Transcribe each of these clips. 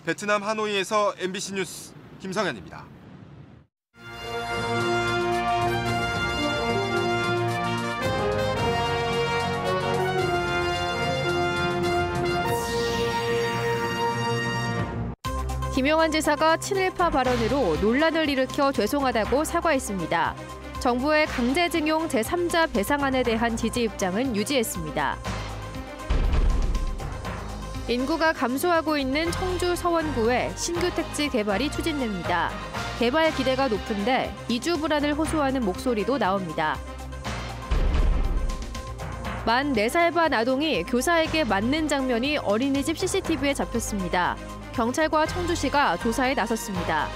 베트남 하노이에서 MBC 뉴스 김성현입니다. 김영환 지사가 친일파 발언으로 논란을 일으켜 죄송하다고 사과했습니다. 정부의 강제징용 제3자 배상안에 대한 지지 입장은 유지했습니다. 인구가 감소하고 있는 청주 서원구에 신규 택지 개발이 추진됩니다. 개발 기대가 높은데 이주 불안을 호소하는 목소리도 나옵니다. 만 4살 반 아동이 교사에게 맞는 장면이 어린이집 CCTV에 잡혔습니다. 경찰과 청주시가 조사에 나섰습니다.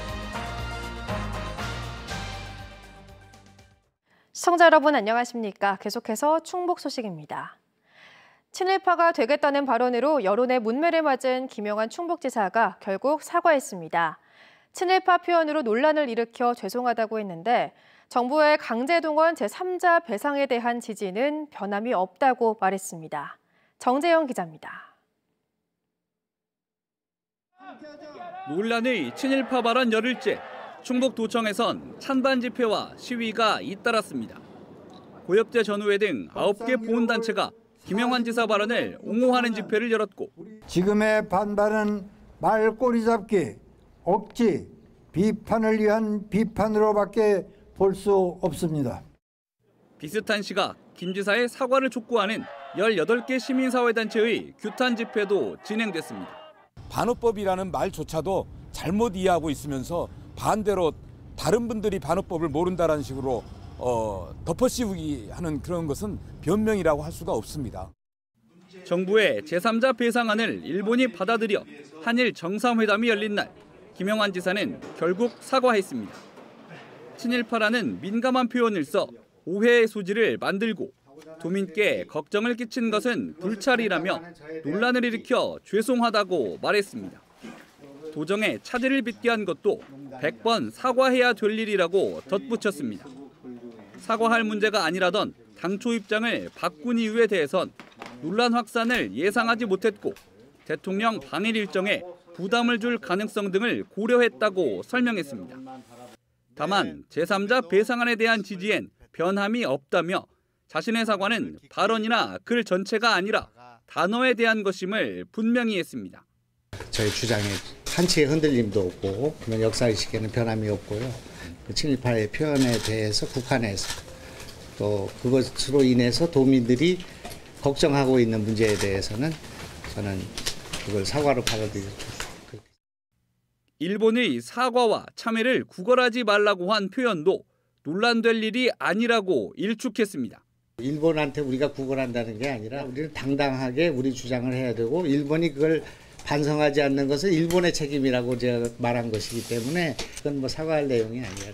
시청자 여러분 안녕하십니까? 계속해서 충북 소식입니다. 친일파가 되겠다는 발언으로 여론의 문매를 맞은 김영환 충북지사가 결국 사과했습니다. 친일파 표현으로 논란을 일으켜 죄송하다고 했는데 정부의 강제동원 제3자 배상에 대한 지지는 변함이 없다고 말했습니다. 정재영 기자입니다. 논란의 친일파 발언 열흘째, 충북도청에선 찬반 집회와 시위가 잇따랐습니다. 고엽제 전우회 등 9개 보훈단체가 김영환 지사 발언을 옹호하는 집회를 열었고 지금의 반발은 말꼬리 잡기, 억지, 비판을 위한 비판으로밖에 볼 수 없습니다. 비슷한 시각 김 지사의 사과를 촉구하는 18개 시민사회단체의 규탄 집회도 진행됐습니다. 반어법이라는 말조차도 잘못 이해하고 있으면서 반대로 다른 분들이 반어법을 모른다는 식으로 덮어씌우기 하는 그런 것은 변명이라고 할 수가 없습니다. 정부의 제3자 배상안을 일본이 받아들여 한일 정상회담이 열린 날 김영환 지사는 결국 사과했습니다. 친일파라는 민감한 표현을 써 오해의 소지를 만들고 도민께 걱정을 끼친 것은 불찰이라며 논란을 일으켜 죄송하다고 말했습니다. 도정에 차질을 빚게 한 것도 100번 사과해야 될 일이라고 덧붙였습니다. 사과할 문제가 아니라던 당초 입장을 바꾼 이유에 대해선 논란 확산을 예상하지 못했고 대통령 방일 일정에 부담을 줄 가능성 등을 고려했다고 설명했습니다. 다만 제3자 배상안에 대한 지지엔 변함이 없다며 자신의 사과는 발언이나 글 전체가 아니라 단어에 대한 것임을 분명히 했습니다. 저희 주장에 한치의 흔들림도 없고 그런 역사의식에는 변함이 없고요. 그 친일파의 표현에 대해서 국한해서 또 그것으로 인해서 도민들이 걱정하고 있는 문제에 대해서는 저는 그걸 사과로 받아들였습니다. 일본의 사과와 참회를 구걸하지 말라고 한 표현도 논란될 일이 아니라고 일축했습니다. 일본한테 우리가 구걸한다는 게 아니라 우리는 당당하게 우리 주장을 해야 되고 일본이 그걸 반성하지 않는 것은 일본의 책임이라고 제가 말한 것이기 때문에 그건 뭐 사과할 내용이 아니라.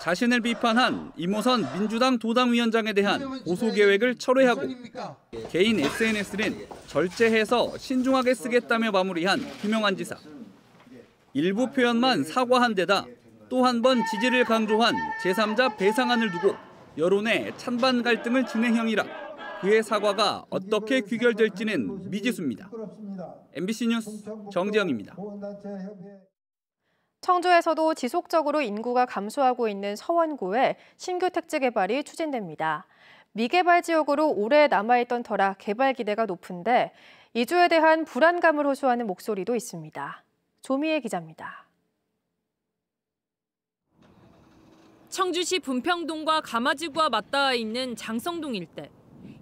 자신을 비판한 이모선 민주당 도당위원장에 대한 고소 계획을 철회하고 개인 SNS는 절제해서 신중하게 쓰겠다며 마무리한 김영환 지사. 일부 표현만 사과한 데다 또 한 번 지지를 강조한 제3자 배상안을 두고 여론의 찬반 갈등을 진행형이라 그의 사과가 어떻게 귀결될지는 미지수입니다. MBC 뉴스 정재영입니다. 청주에서도 지속적으로 인구가 감소하고 있는 서원구에 신규 택지 개발이 추진됩니다. 미개발 지역으로 오래 남아있던 터라 개발 기대가 높은데 이주에 대한 불안감을 호소하는 목소리도 있습니다. 조미애 기자입니다. 청주시 분평동과 가마지구와 맞닿아 있는 장성동 일대.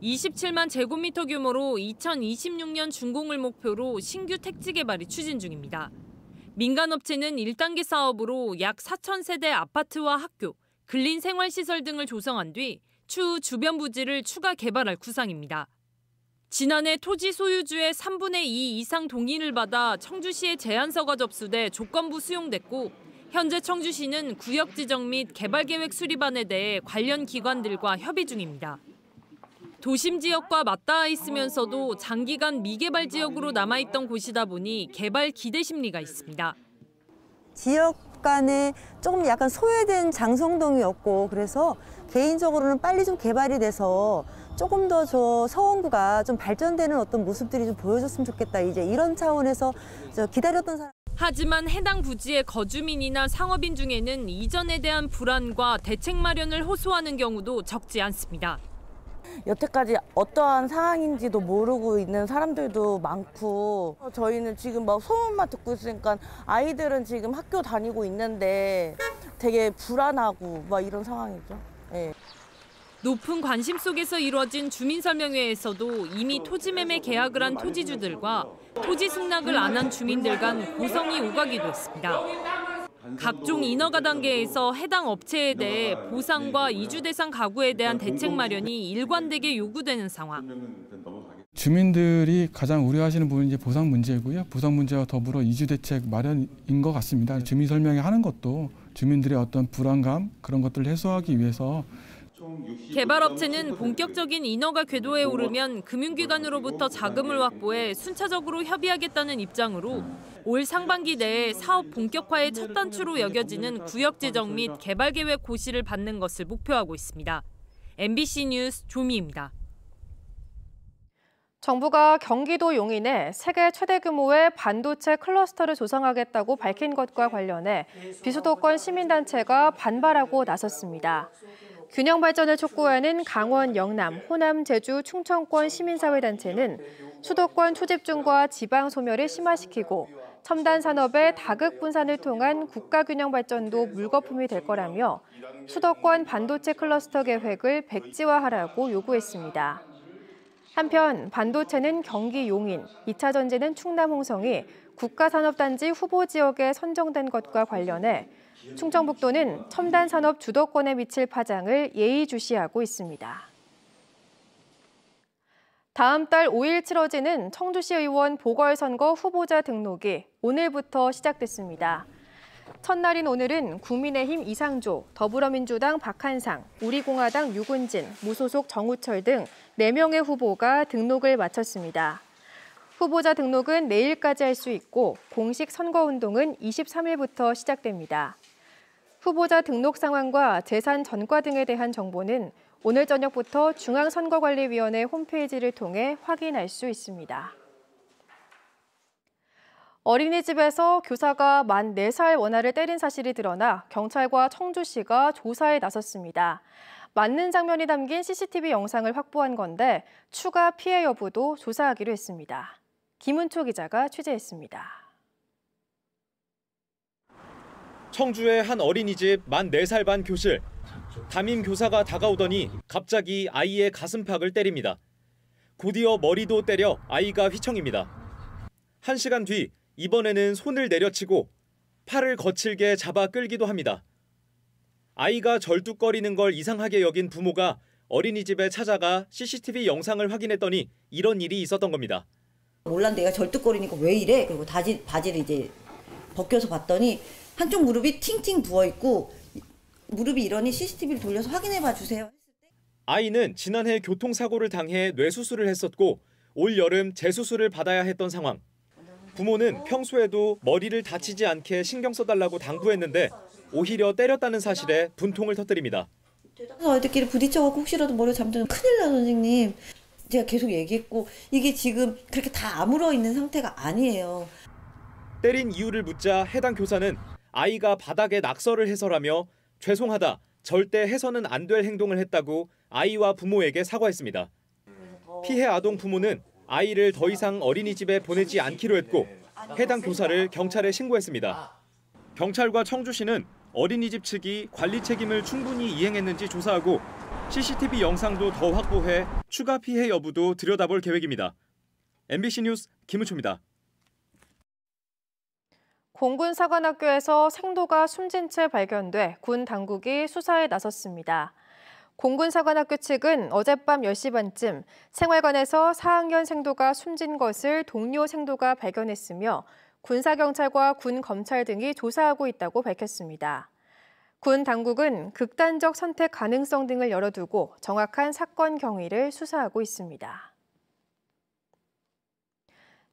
27만 제곱미터 규모로 2026년 준공을 목표로 신규 택지 개발이 추진 중입니다. 민간업체는 1단계 사업으로 약 4,000세대 아파트와 학교, 근린생활시설 등을 조성한 뒤 추후 주변 부지를 추가 개발할 구상입니다. 지난해 토지 소유주의 3분의 2 이상 동의를 받아 청주시에 제안서가 접수돼 조건부 수용됐고 현재 청주시는 구역 지정 및 개발계획 수립안에 대해 관련 기관들과 협의 중입니다. 도심 지역과 맞닿아 있으면서도 장기간 미개발 지역으로 남아있던 곳이다 보니 개발 기대 심리가 있습니다. 지역 약간 소외된 장성동이었고, 그래서 개인적으로는 빨리 좀 개발이 돼서 조금 더 저 서원구가 좀 발전되는 어떤 모습들이 좀 보여줬으면 좋겠다. 이제 이런 차원에서 기다렸던 사람. 하지만 해당 부지의 거주민이나 상업인 중에는 이전에 대한 불안과 대책 마련을 호소하는 경우도 적지 않습니다. 여태까지 어떠한 상황인지도 모르고 있는 사람들도 많고, 저희는 지금 막 소문만 듣고 있으니까 아이들은 지금 학교 다니고 있는데 되게 불안하고 막 이런 상황이죠. 네. 높은 관심 속에서 이루어진 주민설명회에서도 이미 토지매매 계약을 한 토지주들과 토지 승낙을 안 한 주민들 간 고성이 오가기도 했습니다. 각종 인허가 단계에서 해당 업체에 대해 보상과 이주 대상 가구에 대한 대책 마련이 일관되게 요구되는 상황. 주민들이 가장 우려하시는 부분이 이제 보상 문제고요. 보상 문제와 더불어 이주 대책 마련인 것 같습니다. 주민 설명회 하는 것도 주민들의 어떤 불안감 그런 것들을 해소하기 위해서. 개발업체는 본격적인 인허가 궤도에 오르면 금융기관으로부터 자금을 확보해 순차적으로 협의하겠다는 입장으로 올 상반기 내에 사업 본격화의 첫 단추로 여겨지는 구역 지정 및 개발 계획 고시를 받는 것을 목표하고 있습니다. MBC 뉴스 조미입니다. 정부가 경기도 용인에 세계 최대 규모의 반도체 클러스터를 조성하겠다고 밝힌 것과 관련해 비수도권 시민단체가 반발하고 나섰습니다. 균형 발전을 촉구하는 강원, 영남, 호남, 제주, 충청권 시민사회단체는 수도권 초집중과 지방 소멸을 심화시키고 첨단 산업의 다극 분산을 통한 국가 균형 발전도 물거품이 될 거라며 수도권 반도체 클러스터 계획을 백지화하라고 요구했습니다. 한편 반도체는 경기 용인, 2차 전지는 충남 홍성이 국가산업단지 후보 지역에 선정된 것과 관련해 충청북도는 첨단 산업 주도권에 미칠 파장을 예의주시하고 있습니다. 다음 달 5일 치러지는 청주시 의원 보궐선거 후보자 등록이 오늘부터 시작됐습니다. 첫날인 오늘은 국민의힘 이상조, 더불어민주당 박한상, 우리공화당 유군진, 무소속 정우철 등 4명의 후보가 등록을 마쳤습니다. 후보자 등록은 내일까지 할 수 있고 공식 선거운동은 23일부터 시작됩니다. 후보자 등록 상황과 재산 전과 등에 대한 정보는 오늘 저녁부터 중앙선거관리위원회 홈페이지를 통해 확인할 수 있습니다. 어린이집에서 교사가 만 4살 원아를 때린 사실이 드러나 경찰과 청주시가 조사에 나섰습니다. 맞는 장면이 담긴 CCTV 영상을 확보한 건데 추가 피해 여부도 조사하기로 했습니다. 김은초 기자가 취재했습니다. 청주의 한 어린이집 만 4살 반 교실. 담임 교사가 다가오더니 갑자기 아이의 가슴팍을 때립니다. 곧이어 머리도 때려 아이가 휘청입니다. 1시간 뒤 이번에는 손을 내려치고 팔을 거칠게 잡아 끌기도 합니다. 아이가 절뚝거리는 걸 이상하게 여긴 부모가 어린이집에 찾아가 CCTV 영상을 확인했더니 이런 일이 있었던 겁니다. 몰랐는데 얘가 절뚝거리니까 왜 이래? 그리고 바지를 이제 벗겨서 봤더니 한쪽 무릎이 팅팅 부어있고 무릎이 이러니 CCTV를 돌려서 확인해봐 주세요. 아이는 지난해 교통사고를 당해 뇌수술을 했었고 올 여름 재수술을 받아야 했던 상황. 부모는 평소에도 머리를 다치지 않게 신경 써달라고 당부했는데 오히려 때렸다는 사실에 분통을 터뜨립니다. 아이들끼리 부딪혀갖고 혹시라도 머리가 잘못되면 큰일 나 선생님. 제가 계속 얘기했고 이게 지금 그렇게 다 아물어 있는 상태가 아니에요. 때린 이유를 묻자 해당 교사는 아이가 바닥에 낙서를 해서라며 죄송하다, 절대 해서는 안 될 행동을 했다고 아이와 부모에게 사과했습니다. 피해 아동 부모는 아이를 더 이상 어린이집에 보내지 않기로 했고 해당 교사를 경찰에 신고했습니다. 경찰과 청주시는 어린이집 측이 관리 책임을 충분히 이행했는지 조사하고 CCTV 영상도 더 확보해 추가 피해 여부도 들여다볼 계획입니다. MBC 뉴스 김은초입니다. 공군사관학교에서 생도가 숨진 채 발견돼 군 당국이 수사에 나섰습니다. 공군사관학교 측은 어젯밤 10시 반쯤 생활관에서 4학년 생도가 숨진 것을 동료 생도가 발견했으며 군사경찰과 군검찰 등이 조사하고 있다고 밝혔습니다. 군 당국은 극단적 선택 가능성 등을 열어두고 정확한 사건 경위를 수사하고 있습니다.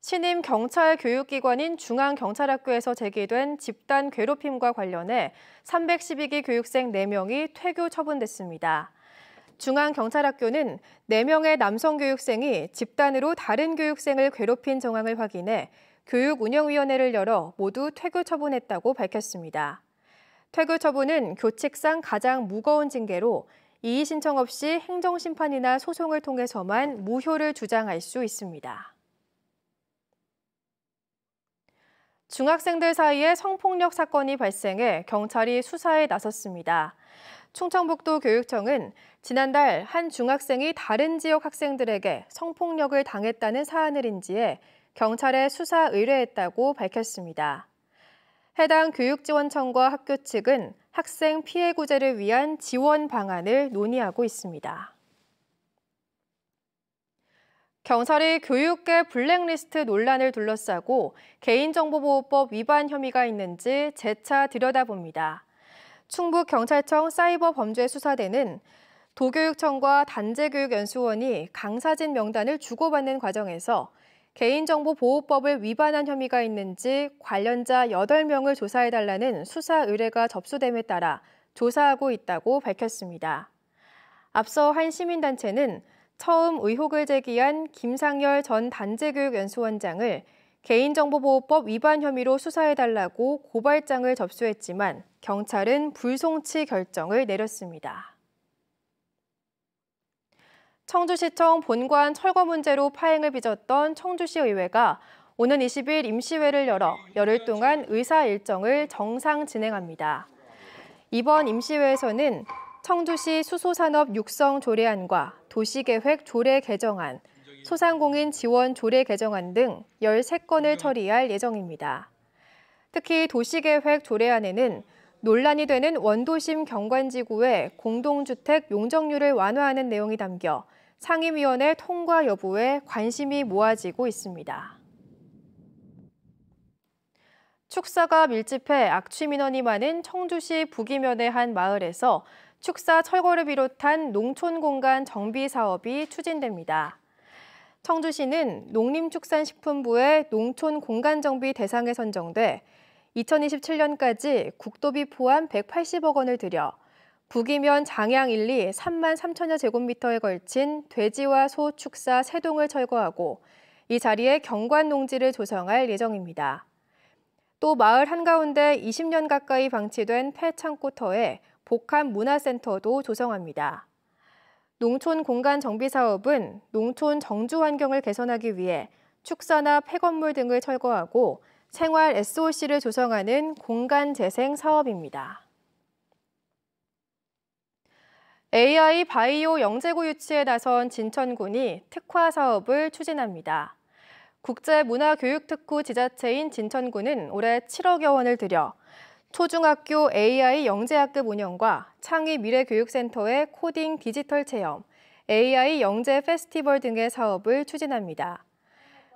신임 경찰 교육기관인 중앙경찰학교에서 제기된 집단 괴롭힘과 관련해 312기 교육생 4명이 퇴교 처분됐습니다. 중앙경찰학교는 4명의 남성 교육생이 집단으로 다른 교육생을 괴롭힌 정황을 확인해 교육운영위원회를 열어 모두 퇴교 처분했다고 밝혔습니다. 퇴교 처분은 교칙상 가장 무거운 징계로 이의 신청 없이 행정심판이나 소송을 통해서만 무효를 주장할 수 있습니다. 중학생들 사이에 성폭력 사건이 발생해 경찰이 수사에 나섰습니다. 충청북도 교육청은 지난달 한 중학생이 다른 지역 학생들에게 성폭력을 당했다는 사안을 인지해 경찰에 수사 의뢰했다고 밝혔습니다. 해당 교육지원청과 학교 측은 학생 피해 구제를 위한 지원 방안을 논의하고 있습니다. 경찰이 교육계 블랙리스트 논란을 둘러싸고 개인정보보호법 위반 혐의가 있는지 재차 들여다봅니다. 충북경찰청 사이버범죄수사대는 도교육청과 단재교육연수원이 강사진 명단을 주고받는 과정에서 개인정보보호법을 위반한 혐의가 있는지 관련자 8명을 조사해달라는 수사 의뢰가 접수됨에 따라 조사하고 있다고 밝혔습니다. 앞서 한 시민단체는 처음 의혹을 제기한 김상열 전 단재교육연수원장을 개인정보보호법 위반 혐의로 수사해달라고 고발장을 접수했지만 경찰은 불송치 결정을 내렸습니다. 청주시청 본관 철거 문제로 파행을 빚었던 청주시 의회가 오는 20일 임시회를 열어 열흘 동안 의사 일정을 정상 진행합니다. 이번 임시회에서는 청주시 수소산업 육성 조례안과 도시계획 조례 개정안, 소상공인 지원 조례 개정안 등 13건을 처리할 예정입니다. 특히 도시계획 조례안에는 논란이 되는 원도심 경관지구의 공동주택 용적률을 완화하는 내용이 담겨 상임위원회 통과 여부에 관심이 모아지고 있습니다. 축사가 밀집해 악취 민원이 많은 청주시 북이면의 한 마을에서 축사 철거를 비롯한 농촌 공간 정비 사업이 추진됩니다. 청주시는 농림축산식품부의 농촌 공간 정비 대상에 선정돼 2027년까지 국도비 포함 180억 원을 들여 북이면 장양 1, 2 3만 3천여 제곱미터에 걸친 돼지와 소 축사 3동을 철거하고 이 자리에 경관 농지를 조성할 예정입니다. 또 마을 한가운데 20년 가까이 방치된 폐창고터에 복합 문화센터도 조성합니다. 농촌 공간 정비 사업은 농촌 정주 환경을 개선하기 위해 축사나 폐건물 등을 철거하고 생활 SOC를 조성하는 공간 재생 사업입니다. AI 바이오 영재고 유치에 나선 진천군이 특화 사업을 추진합니다. 국제문화교육특구 지자체인 진천군은 올해 7억여 원을 들여 초중학교 AI 영재학급 운영과 창의 미래교육센터의 코딩 디지털 체험, AI 영재 페스티벌 등의 사업을 추진합니다.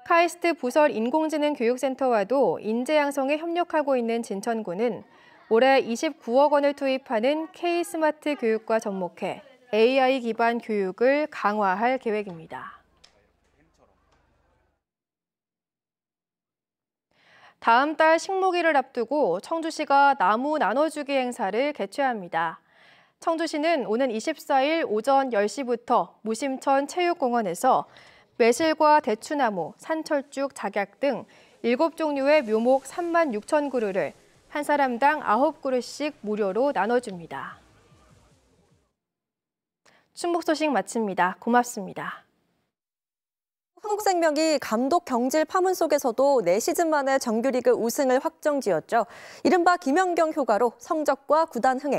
카이스트 부설 인공지능 교육센터와도 인재 양성에 협력하고 있는 진천군은 올해 29억 원을 투입하는 K-스마트 교육과 접목해 AI 기반 교육을 강화할 계획입니다. 다음 달 식목일을 앞두고 청주시가 나무 나눠주기 행사를 개최합니다. 청주시는 오는 24일 오전 10시부터 무심천 체육공원에서 매실과 대추나무, 산철쭉, 작약 등 7종류의 묘목 3만 6천 그루를 한 사람당 9그루씩 무료로 나눠줍니다. 충북 소식 마칩니다. 고맙습니다. 한국생명이 감독 경질 파문 속에서도 4시즌 만에 정규리그 우승을 확정지었죠. 이른바 김연경 효과로 성적과 구단 흥행,